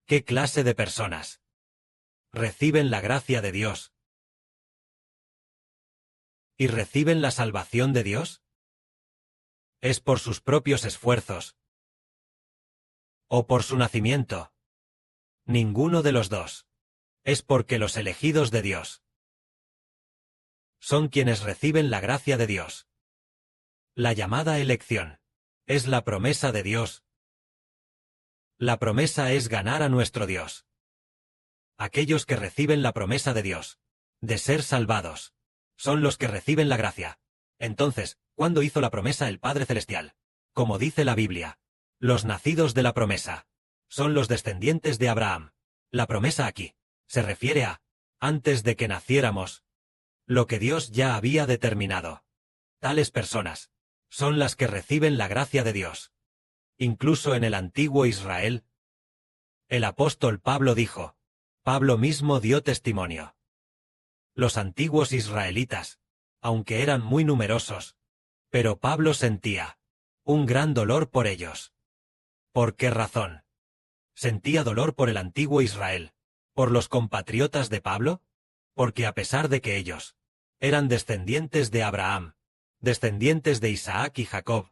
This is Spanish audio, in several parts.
¿Qué clase de personas reciben la gracia de Dios y reciben la salvación de Dios? ¿Es por sus propios esfuerzos o por su nacimiento? Ninguno de los dos. Es porque los elegidos de Dios son quienes reciben la gracia de Dios. La llamada elección es la promesa de Dios. La promesa es ganar a nuestro Dios. Aquellos que reciben la promesa de Dios, de ser salvados, son los que reciben la gracia. Entonces, ¿cuándo hizo la promesa el Padre Celestial? Como dice la Biblia, los nacidos de la promesa son los descendientes de Abraham. La promesa aquí se refiere a, antes de que naciéramos, lo que Dios ya había determinado. Tales personas son las que reciben la gracia de Dios. Incluso en el antiguo Israel, el apóstol Pablo dijo, Pablo mismo dio testimonio. Los antiguos israelitas, aunque eran muy numerosos, pero Pablo sentía un gran dolor por ellos. ¿Por qué razón? Sentía dolor por el antiguo Israel, por los compatriotas de Pablo, porque a pesar de que ellos eran descendientes de Abraham, descendientes de Isaac y Jacob,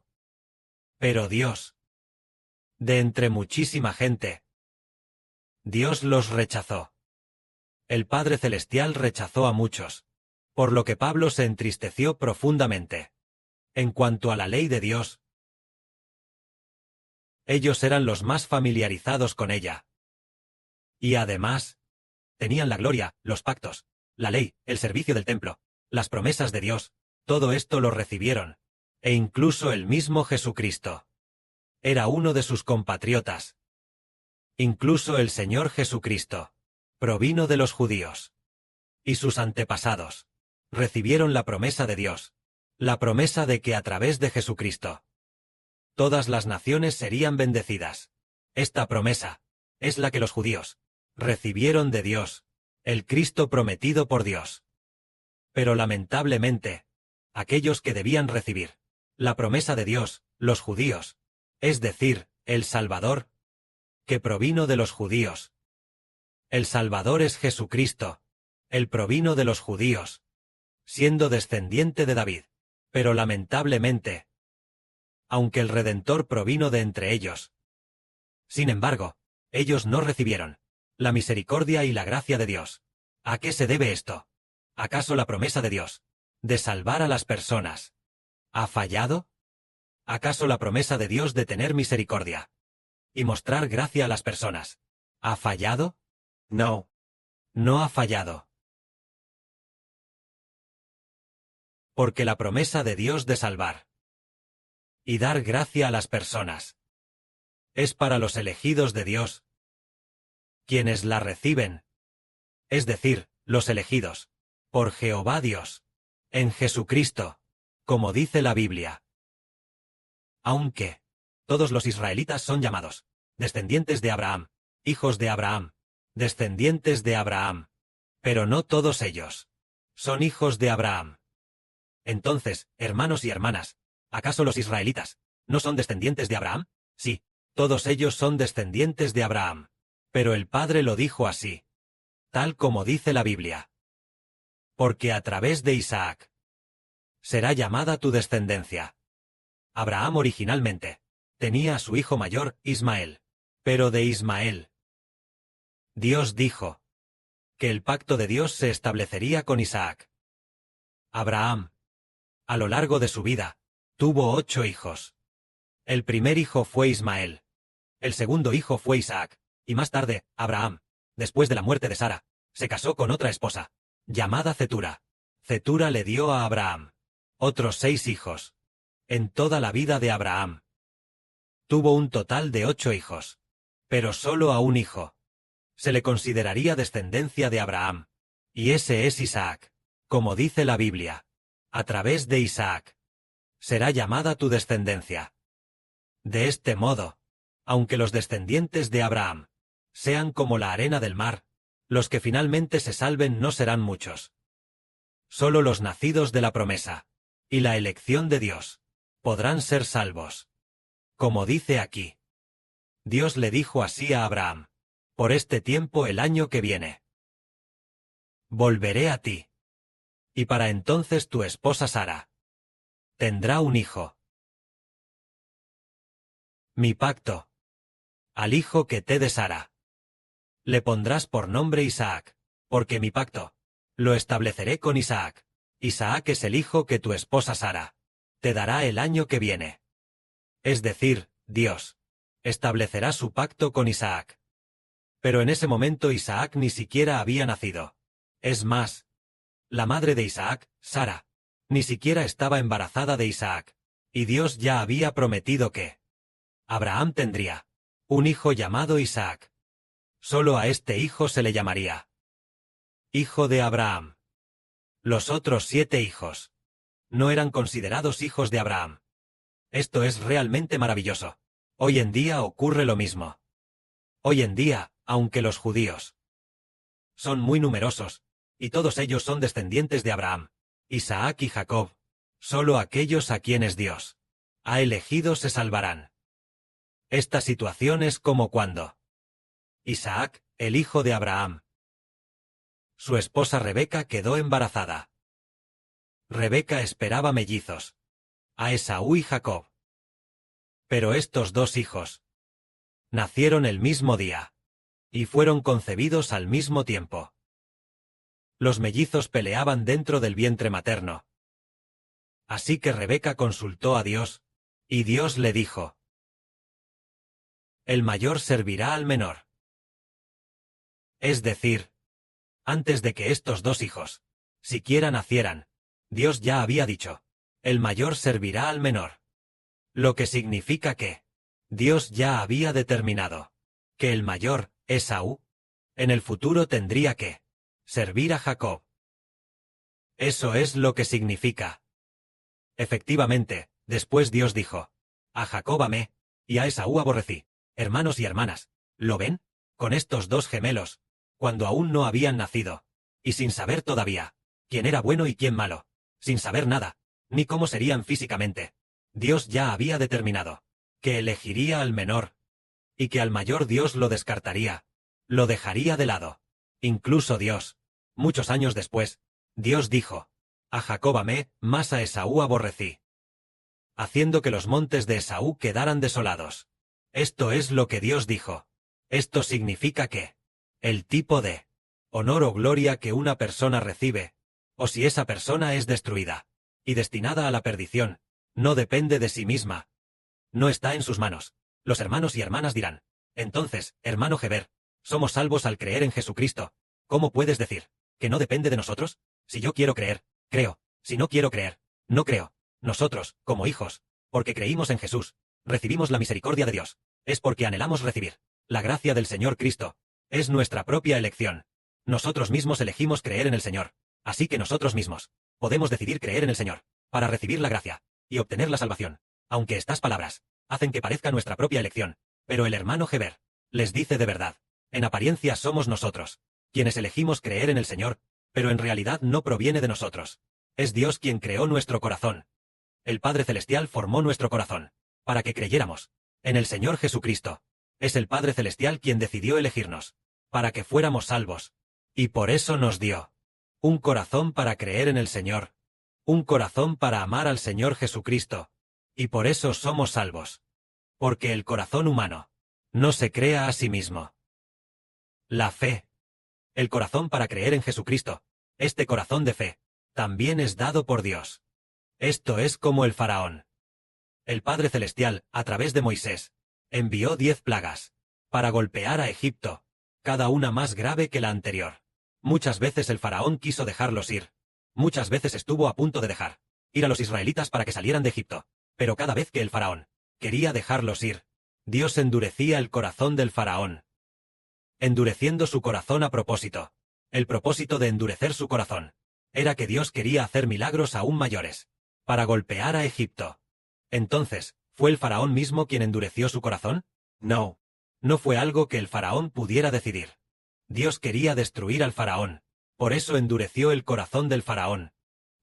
pero Dios, de entre muchísima gente, Dios los rechazó. El Padre Celestial rechazó a muchos, por lo que Pablo se entristeció profundamente. En cuanto a la ley de Dios, ellos eran los más familiarizados con ella. Y además, tenían la gloria, los pactos, la ley, el servicio del templo, las promesas de Dios, todo esto lo recibieron, e incluso el mismo Jesucristo era uno de sus compatriotas. Incluso el Señor Jesucristo provino de los judíos. Y sus antepasados recibieron la promesa de Dios, la promesa de que a través de Jesucristo todas las naciones serían bendecidas. Esta promesa es la que los judíos recibieron de Dios, el Cristo prometido por Dios. Pero lamentablemente, aquellos que debían recibir la promesa de Dios, los judíos, es decir, el Salvador, que provino de los judíos. El Salvador es Jesucristo, él provino de los judíos, siendo descendiente de David, pero lamentablemente, aunque el Redentor provino de entre ellos, sin embargo, ellos no recibieron la misericordia y la gracia de Dios. ¿A qué se debe esto? ¿Acaso la promesa de Dios de salvar a las personas ha fallado? ¿Acaso la promesa de Dios de tener misericordia y mostrar gracia a las personas ha fallado? No, no ha fallado. Porque la promesa de Dios de salvar y dar gracia a las personas es para los elegidos de Dios, quienes la reciben, es decir, los elegidos, por Jehová Dios, en Jesucristo, como dice la Biblia. Aunque todos los israelitas son llamados descendientes de Abraham, hijos de Abraham, descendientes de Abraham, pero no todos ellos son hijos de Abraham. Entonces, hermanos y hermanas, ¿acaso los israelitas no son descendientes de Abraham? Sí, todos ellos son descendientes de Abraham, pero el Padre lo dijo así, tal como dice la Biblia. Porque a través de Isaac será llamada tu descendencia. Abraham originalmente tenía a su hijo mayor, Ismael, pero de Ismael Dios dijo que el pacto de Dios se establecería con Isaac. Abraham, a lo largo de su vida, tuvo 8 hijos. El primer hijo fue Ismael. El segundo hijo fue Isaac, y más tarde, Abraham, después de la muerte de Sara, se casó con otra esposa, llamada Cetura. Cetura le dio a Abraham otros 6 hijos. En toda la vida de Abraham, tuvo un total de 8 hijos, pero solo a un hijo se le consideraría descendencia de Abraham, y ese es Isaac, como dice la Biblia. A través de Isaac será llamada tu descendencia. De este modo, aunque los descendientes de Abraham sean como la arena del mar, los que finalmente se salven no serán muchos. Solo los nacidos de la promesa y la elección de Dios podrán ser salvos. Como dice aquí, Dios le dijo así a Abraham: por este tiempo el año que viene. Volveré a ti. Y para entonces tu esposa Sara tendrá un hijo. Mi pacto. Al hijo que te dé Sara le pondrás por nombre Isaac, porque mi pacto lo estableceré con Isaac. Isaac es el hijo que tu esposa Sara te dará el año que viene. Es decir, Dios establecerá su pacto con Isaac. Pero en ese momento Isaac ni siquiera había nacido. Es más, la madre de Isaac, Sara, ni siquiera estaba embarazada de Isaac, y Dios ya había prometido que Abraham tendría un hijo llamado Isaac. Solo a este hijo se le llamaría hijo de Abraham. Los otros 7 hijos no eran considerados hijos de Abraham. Esto es realmente maravilloso. Hoy en día ocurre lo mismo. Hoy en día, aunque los judíos son muy numerosos, y todos ellos son descendientes de Abraham, Isaac y Jacob, solo aquellos a quienes Dios ha elegido se salvarán. Esta situación es como cuando Isaac, el hijo de Abraham, su esposa Rebeca quedó embarazada. Rebeca esperaba mellizos, a Esaú y Jacob. Pero estos 2 hijos nacieron el mismo día, y fueron concebidos al mismo tiempo. Los mellizos peleaban dentro del vientre materno. Así que Rebeca consultó a Dios, y Dios le dijo: el mayor servirá al menor. Es decir, antes de que estos 2 hijos siquiera nacieran, Dios ya había dicho: el mayor servirá al menor. Lo que significa que Dios ya había determinado que el mayor, Esaú, en el futuro tendría que servir a Jacob. Eso es lo que significa. Efectivamente, después Dios dijo: a Jacob amé, y a Esaú aborrecí. Hermanos y hermanas, ¿lo ven? Con estos 2 gemelos, cuando aún no habían nacido, y sin saber todavía quién era bueno y quién malo, sin saber nada, ni cómo serían físicamente, Dios ya había determinado que elegiría al menor, y que al mayor Dios lo descartaría, lo dejaría de lado. Incluso Dios, muchos años después, Dios dijo: a Jacob amé, mas a Esaú aborrecí, haciendo que los montes de Esaú quedaran desolados. Esto es lo que Dios dijo. Esto significa que el tipo de honor o gloria que una persona recibe, o si esa persona es destruida y destinada a la perdición, no depende de sí misma. No está en sus manos. Los hermanos y hermanas dirán: entonces, hermano Heber, somos salvos al creer en Jesucristo. ¿Cómo puedes decir que no depende de nosotros? Si yo quiero creer, creo. Si no quiero creer, no creo. Nosotros, como hijos, porque creímos en Jesús, recibimos la misericordia de Dios. Es porque anhelamos recibir la gracia del Señor Cristo. Es nuestra propia elección. Nosotros mismos elegimos creer en el Señor. Así que nosotros mismos podemos decidir creer en el Señor, para recibir la gracia y obtener la salvación. Aunque estas palabras hacen que parezca nuestra propia elección, pero el hermano Heber les dice de verdad: en apariencia somos nosotros quienes elegimos creer en el Señor, pero en realidad no proviene de nosotros. Es Dios quien creó nuestro corazón. El Padre Celestial formó nuestro corazón para que creyéramos en el Señor Jesucristo. Es el Padre Celestial quien decidió elegirnos para que fuéramos salvos, y por eso nos dio un corazón para creer en el Señor, un corazón para amar al Señor Jesucristo, y por eso somos salvos. Porque el corazón humano no se crea a sí mismo. La fe, el corazón para creer en Jesucristo, este corazón de fe, también es dado por Dios. Esto es como el faraón. El Padre Celestial, a través de Moisés, envió 10 plagas para golpear a Egipto, cada una más grave que la anterior. Muchas veces el faraón quiso dejarlos ir. Muchas veces estuvo a punto de dejar ir a los israelitas para que salieran de Egipto. Pero cada vez que el faraón quería dejarlos ir, Dios endurecía el corazón del faraón. Endureciendo su corazón a propósito. El propósito de endurecer su corazón era que Dios quería hacer milagros aún mayores para golpear a Egipto. Entonces, ¿fue el faraón mismo quien endureció su corazón? No. No fue algo que el faraón pudiera decidir. Dios quería destruir al faraón. Por eso endureció el corazón del faraón.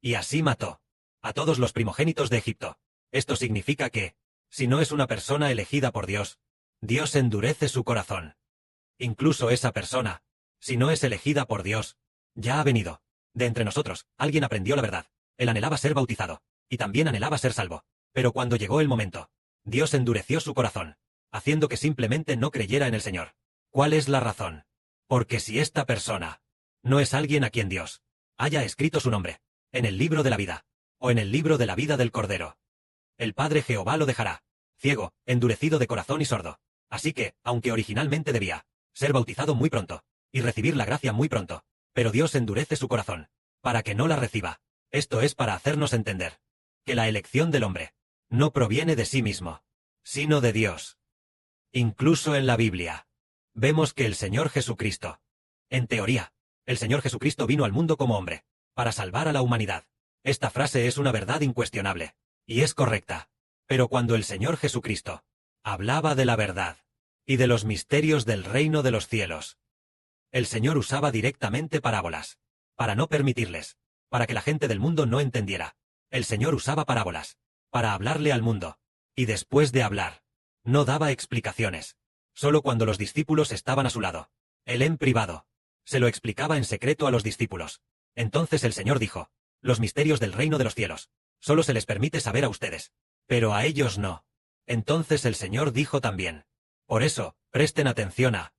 Y así mató a todos los primogénitos de Egipto. Esto significa que, si no es una persona elegida por Dios, Dios endurece su corazón. Incluso esa persona, si no es elegida por Dios, ya ha venido. De entre nosotros, alguien aprendió la verdad. Él anhelaba ser bautizado, y también anhelaba ser salvo. Pero cuando llegó el momento, Dios endureció su corazón, haciendo que simplemente no creyera en el Señor. ¿Cuál es la razón? Porque si esta persona no es alguien a quien Dios haya escrito su nombre en el libro de la vida, o en el libro de la vida del Cordero, el Padre Jehová lo dejará ciego, endurecido de corazón y sordo. Así que, aunque originalmente debía ser bautizado muy pronto, y recibir la gracia muy pronto, pero Dios endurece su corazón, para que no la reciba. Esto es para hacernos entender que la elección del hombre no proviene de sí mismo, sino de Dios. Incluso en la Biblia, vemos que el Señor Jesucristo, en teoría, el Señor Jesucristo vino al mundo como hombre, para salvar a la humanidad. Esta frase es una verdad incuestionable, y es correcta. Pero cuando el Señor Jesucristo hablaba de la verdad y de los misterios del reino de los cielos, el Señor usaba directamente parábolas, para no permitirles, para que la gente del mundo no entendiera. El Señor usaba parábolas, para hablarle al mundo, y después de hablar, no daba explicaciones, solo cuando los discípulos estaban a su lado. Él en privado se lo explicaba en secreto a los discípulos. Entonces el Señor dijo: los misterios del reino de los cielos, solo se les permite saber a ustedes, pero a ellos no. Entonces el Señor dijo también: por eso, presten atención a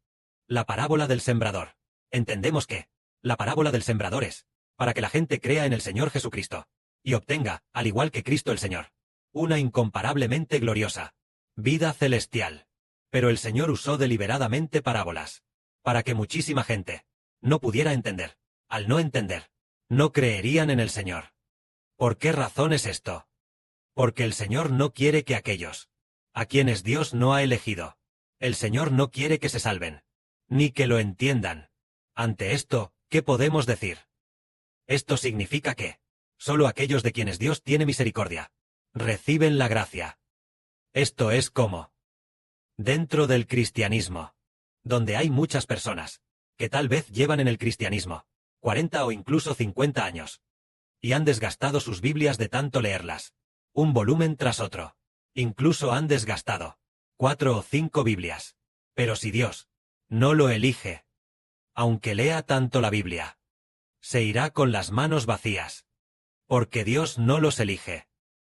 la parábola del sembrador. Entendemos que la parábola del sembrador es para que la gente crea en el Señor Jesucristo, y obtenga, al igual que Cristo el Señor, una incomparablemente gloriosa vida celestial. Pero el Señor usó deliberadamente parábolas, para que muchísima gente no pudiera entender. Al no entender, no creerían en el Señor. ¿Por qué razón es esto? Porque el Señor no quiere que aquellos a quienes Dios no ha elegido, el Señor no quiere que se salven, ni que lo entiendan. Ante esto, ¿qué podemos decir? Esto significa que solo aquellos de quienes Dios tiene misericordia reciben la gracia. Esto es como dentro del cristianismo, donde hay muchas personas que tal vez llevan en el cristianismo 40 o incluso 50 años, y han desgastado sus Biblias de tanto leerlas, un volumen tras otro. Incluso han desgastado 4 o 5 Biblias. Pero si Dios no lo elige, aunque lea tanto la Biblia, se irá con las manos vacías. Porque Dios no los elige.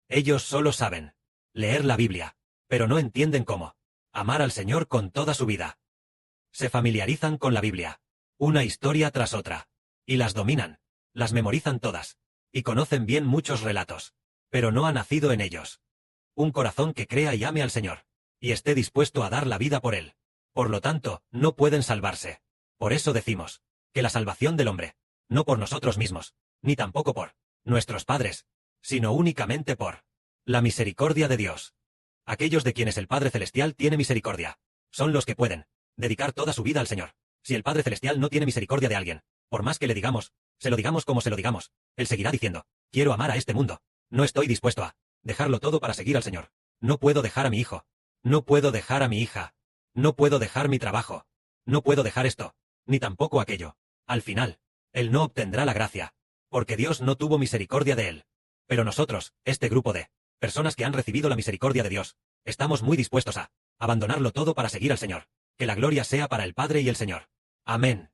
Ellos solo saben leer la Biblia, pero no entienden cómo amar al Señor con toda su vida. Se familiarizan con la Biblia, una historia tras otra, y las dominan, las memorizan todas, y conocen bien muchos relatos, pero no ha nacido en ellos un corazón que crea y ame al Señor, y esté dispuesto a dar la vida por Él. Por lo tanto, no pueden salvarse. Por eso decimos que la salvación del hombre, no por nosotros mismos, ni tampoco por nuestros padres, sino únicamente por la misericordia de Dios. Aquellos de quienes el Padre Celestial tiene misericordia, son los que pueden dedicar toda su vida al Señor. Si el Padre Celestial no tiene misericordia de alguien, por más que le digamos, se lo digamos como se lo digamos, Él seguirá diciendo: quiero amar a este mundo, no estoy dispuesto a dejarlo todo para seguir al Señor. No puedo dejar a mi hijo, no puedo dejar a mi hija, no puedo dejar mi trabajo, no puedo dejar esto, ni tampoco aquello. Al final, Él no obtendrá la gracia, porque Dios no tuvo misericordia de él. Pero nosotros, este grupo de personas que han recibido la misericordia de Dios, estamos muy dispuestos a abandonarlo todo para seguir al Señor. Que la gloria sea para el Padre y el Señor. Amén.